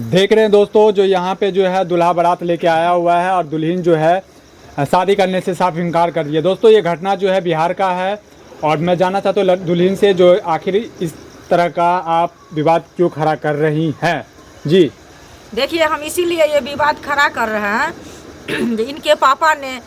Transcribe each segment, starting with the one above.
देख रहे हैं दोस्तों, जो यहाँ पे जो है दूल्हा बारात लेके आया हुआ है और दुल्हन जो है शादी करने से साफ इनकार कर दिया। दोस्तों ये घटना जो है बिहार का है और मैं जानना चाहता हूँ दुल्हन से जो आखिर इस तरह का आप विवाद क्यों खड़ा कर रही हैं। जी देखिए, हम इसीलिए ये विवाद खड़ा कर रहे हैं। इनके पापा ने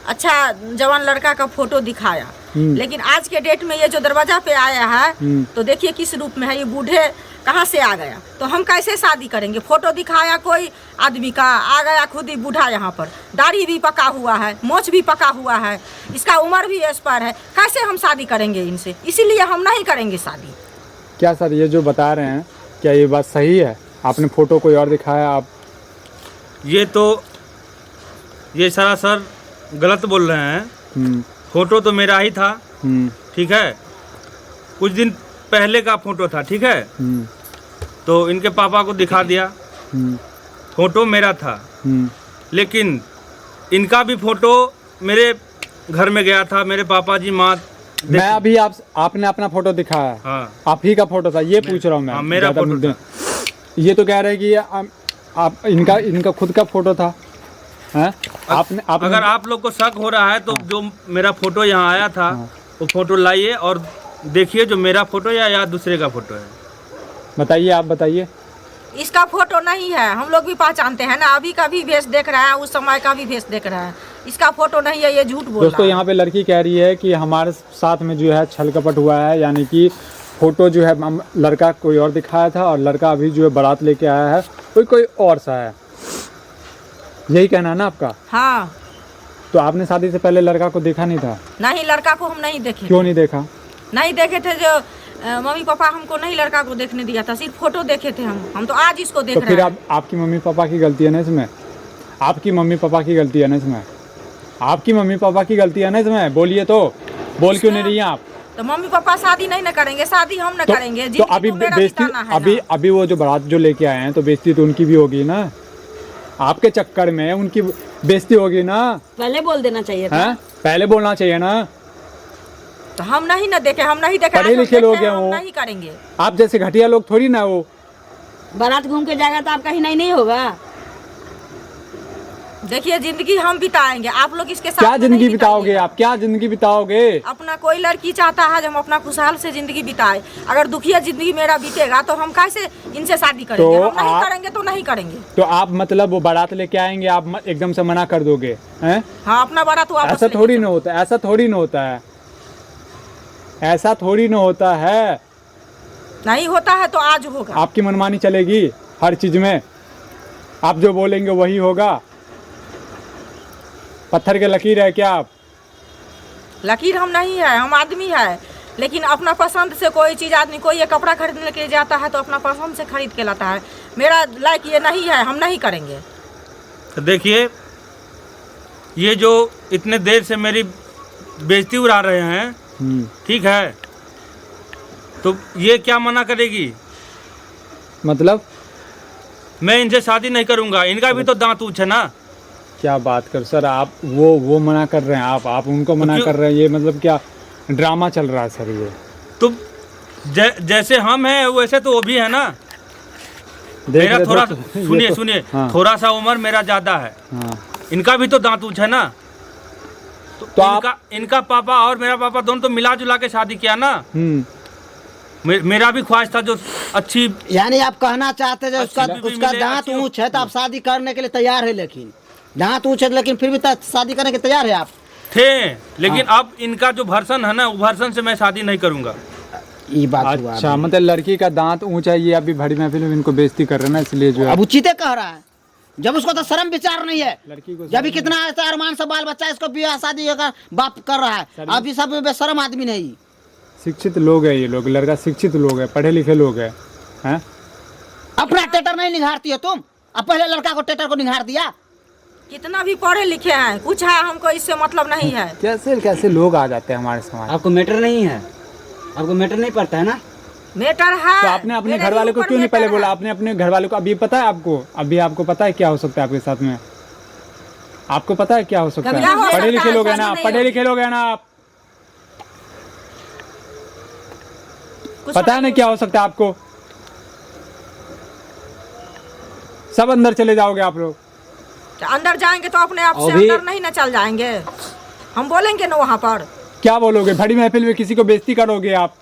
अच्छा जवान लड़का का फोटो दिखाया, लेकिन आज के डेट में ये जो दरवाजा पे आया है तो देखिए किस रूप में है। ये बूढ़े कहाँ से आ गया, तो हम कैसे शादी करेंगे। फोटो दिखाया कोई आदमी का, आ गया खुद ही बूढ़ा। यहाँ पर दाढ़ी भी पका हुआ है, मोछ भी पका हुआ है, इसका उम्र भी एक्सपायर है। कैसे हम शादी करेंगे इनसे, इसीलिए हम नहीं करेंगे शादी। क्या सर ये जो बता रहे हैं क्या ये बात सही है? आपने फोटो कोई और दिखाया, आप ये सरासर गलत बोल रहे हैं। फोटो तो मेरा ही था, ठीक है। कुछ दिन पहले का फोटो था, ठीक है। तो इनके पापा को दिखा दिया, फोटो मेरा था। लेकिन इनका भी फोटो मेरे घर में गया था। मेरे पापा जी माँ मैं अभी आपने अपना फोटो दिखाया, हाँ, आप ही का फोटो था ये पूछ रहा हूँ मैं। हाँ, मेरा फोटो था। ये तो कह रहे हैं कि आप इनका खुद का फोटो था। आपने अगर आप लोग को शक हो रहा है तो जो मेरा फोटो यहाँ आया था वो फोटो लाइए और देखिए जो मेरा फोटो या दूसरे का फोटो है। बताइए, आप बताइए। इसका फोटो नहीं है, हम लोग भी पहचानते हैं ना। अभी का भी भेष देख रहे हैं, उस समय का भी भेष देख रहे हैं। इसका फोटो नहीं है, ये झूठ बोल रहा है। दोस्तों यहाँ पे लड़की कह रही है कि हमारे साथ में जो है छल कपट हुआ है, यानी कि फोटो जो है लड़का कोई और दिखाया था और लड़का अभी जो है बारात लेके आया है कोई और सा है। यही कहना है ना आपका? हाँ। तो आपने शादी से पहले लड़का को देखा नहीं था? नहीं, लड़का को हम नहीं देखे। क्यों नहीं देखा? नहीं देखे थे, जो मम्मी पापा हमको नहीं लड़का को देखने दिया था, सिर्फ फोटो देखे थे हम तो आज इसको देख तो रहे फिर हैं। आपकी मम्मी पापा की गलती है ना इसमें? आपकी मम्मी पापा की गलती है ना इसमें? आपकी मम्मी पापा की गलती है ना इसमें? बोलिए तो, बोल क्यों नहीं रही हैं आप? तो मम्मी पापा शादी नहीं न करेंगे, शादी हम न करेंगे। तो अभी बेइज्जती, अभी वो जो बारात जो लेके आए हैं तो बेइज्जती तो उनकी भी होगी ना। आपके चक्कर में उनकी बेइज्जती होगी ना। पहले बोल देना चाहिए था। पहले बोलना चाहिए ना। तो हम नहीं न देखे, हम नहीं देखे। पढ़े लिखे लोग हैं हम वो, नहीं करेंगे। आप जैसे घटिया लोग थोड़ी ना वो। बारात घूम के जाएगा तो आपका ही नहीं होगा। देखिए जिंदगी हम बिताएंगे, आप लोग इसके साथ क्या जिंदगी बिताओगे आप? क्या जिंदगी बिताओगे? अपना कोई लड़की चाहता है हम अपना खुशहाल से जिंदगी बिताए। अगर दुखिया जिंदगी मेरा बीतेगा तो हम कैसे इनसे शादी करेंगे? हम नहीं करेंगे तो नहीं करेंगे। तो आप मतलब वो बारात लेके आएंगे, आप एकदम से मना कर दोगे? हैं? हाँ, अपना बारात वापस। ऐसा थोड़ी ना होता है, ऐसा थोड़ी ना होता है, ऐसा थोड़ी ना होता है। नहीं होता है तो आज होगा। आपकी मनमानी चलेगी हर चीज में, आप जो बोलेंगे वही होगा। पत्थर के लकीर है क्या आप? लकीर हम नहीं है, हम आदमी है। लेकिन अपना पसंद से कोई चीज़ आदमी, कोई ये कपड़ा खरीदने के लिए जाता है तो अपना पसंद से खरीद के लाता है। मेरा लाइक ये नहीं है, हम नहीं करेंगे। तो देखिए ये जो इतने देर से मेरी बेइज्जती उड़ा रहे हैं, ठीक है, तो ये क्या मना करेगी? मतलब मैं इनसे शादी नहीं करूंगा। इनका भी तो दांत ऊंच है ना। क्या बात कर सर, आप वो मना कर रहे हैं, आप उनको मना कर रहे हैं। ये मतलब क्या ड्रामा चल रहा है सर? ये तो जैसे हम हैं वैसे तो वो भी है ना। मेरा थोड़ा सुनिए हाँ। थोड़ा सा उम्र मेरा ज्यादा है। हाँ। इनका भी तो दांत ऊंच है ना। तो इनका पापा और मेरा पापा दोनों तो मिला जुला के शादी किया ना। मेरा भी ख्वाहिश था जो अच्छी, यानी आप कहना चाहते हैं उसका दांत ऊंच है तो आप शादी करने के लिए तैयार है। लेकिन दांत ऊंच है लेकिन फिर भी शादी करने के तैयार है आप थे। लेकिन अब इनका जो वर्षन है ना, वो वर्षन से मैं शादी नहीं करूंगा। ये बात हुआ। अच्छा, मतलब लड़की का दांत ऊंचा है, ये अभी बड़ी महफिल में इनको बेइज्जती कर रहे हैं ना, इसलिए जो है अब उचित कह रहा है। जब उसको तो शर्म विचार नहीं है, लड़की को जब कितना ऐसा अरमान से बाल बच्चा इसको ब्याह शादी बाप कर रहा है। अभी सब बेशरम आदमी नहीं। शिक्षित लोग है ये लोग, लड़का शिक्षित लोग है, पढ़े लिखे लोग है। अपना टेटर नहीं निहारती हो तुम? अब पहले लड़का को टेटर को निहार दिया। कितना भी पढ़े लिखे हैं, कुछ है हमको इससे मतलब नहीं है। कैसे लोग आ जाते हैं हमारे समाज। आपको मैटर नहीं है, आपको मैटर नहीं पड़ता है ना? मैटर है। तो आपने अपने घर वाले को क्यों नहीं पहले बोला? आपने अपने घर वाले को, अभी पता है आपको, अभी आपको पता है क्या हो सकता है आपके साथ में? आपको पता है क्या हो सकता है? पढ़े लिखे लोग है ना, पढ़े लिखे लोग है ना आप, पता है ना क्या हो सकता है आपको? सब अंदर चले जाओगे आप लोग? क्या अंदर जाएंगे तो अपने आप से अभी- अंदर नहीं ना चल जाएंगे? हम बोलेंगे ना वहाँ पर। क्या बोलोगे? बड़ी महफिल में किसी को बेइज्जती करोगे आप?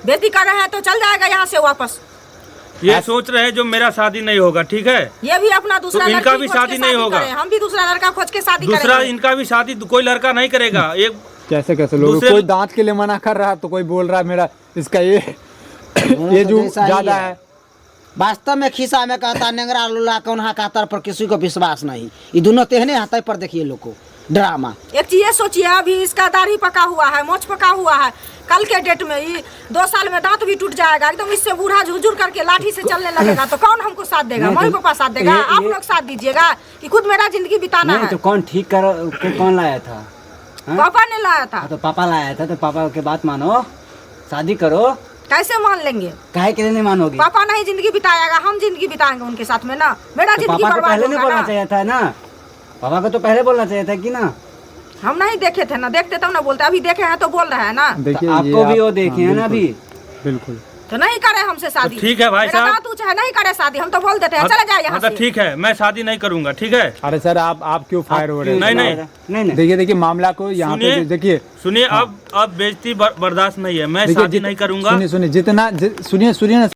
बेटी कर रहे हैं तो चल जाएगा यहाँ से वापस। ये सोच रहे हैं जो मेरा शादी नहीं होगा, ठीक है? ये भी अपना दूसरा तो इनका लड़की भी खोज के शादी नहीं होगा। करें। हम भी दूसरा लड़का खोज के शादी दूसरा करेंगे। इनका भी शादी कोई लड़का नहीं करेगा। एक कैसे कैसे लोग, दूसरे- कोई दांत के लिए मना कर रहा है तो कोई बोल रहा है मेरा इसका ये ये जो जैसा ही ज्यादा है। है। वास्तव में खिस्सा में कहता नेंगरा लुला कौन कातर पर किसी को विश्वास नहीं। ये दोनों तेहने हाथ पर देखिए लोग को ड्रामा। एक चीज ये सोचिए, अभी इसका दाढ़ी पका हुआ है, मोछ पका हुआ है, कल के डेट में ये 2 साल में दांत भी टूट जाएगा, एकदम इससे बूढ़ा झुरझुर करके लाठी से चलने लगेगा तो कौन हमको साथ देगा? नहीं, मम्मी तो पापा साथ देगा? ये- आप लोग साथ दीजिएगा कि खुद मेरा जिंदगी बिताना नहीं है? तो कौन ठीक कर को कौन लाया था? हाँ? पापा ने लाया था। हाँ, तो पापा लाया था, तो पापा के बात मानो, शादी करो। कैसे मान लेंगे? काहे के लिए नहीं मानोगी? पापा नहीं जिंदगी बिताएगा, हम जिंदगी बिताएंगे उनके साथ में ना। मेरा तो जिंदगी पापा को बर्बाद पहले नहीं होगा बोलना ना। चाहिए था ना? पापा को तो पहले बोलना चाहिए था कि ना? हम नहीं देखे थे ना, देखते तब ना बोलते। अभी देखे हैं तो बोल रहे हैं ना। देखिए तो ये आपको भी आप- वो देखे हाँ, हैं ना अभी। बिल्कुल। तो नहीं करे हमसे शादी। तो ठीक है भाई मेरा साहब। दांत ऊंचा है, नहीं करे शादी। हम तो बोल देते हैं चले जाए यहाँ हाँ, तो से। ठीक है, मैं शादी नहीं करूंगा, ठीक है? अरे सर आप क्यों फायर हो रहे हैं? नहीं, नहीं। नहीं नहीं देखिए देखिए मामला को यहाँ पे सुनिए। देखिए सुनिए, अब बेइज्जती बर्दाश्त नहीं है, मैं देखिए, शादी नहीं करूंगा। सुनिए सुनिए जितना सुनिए सुनिए ना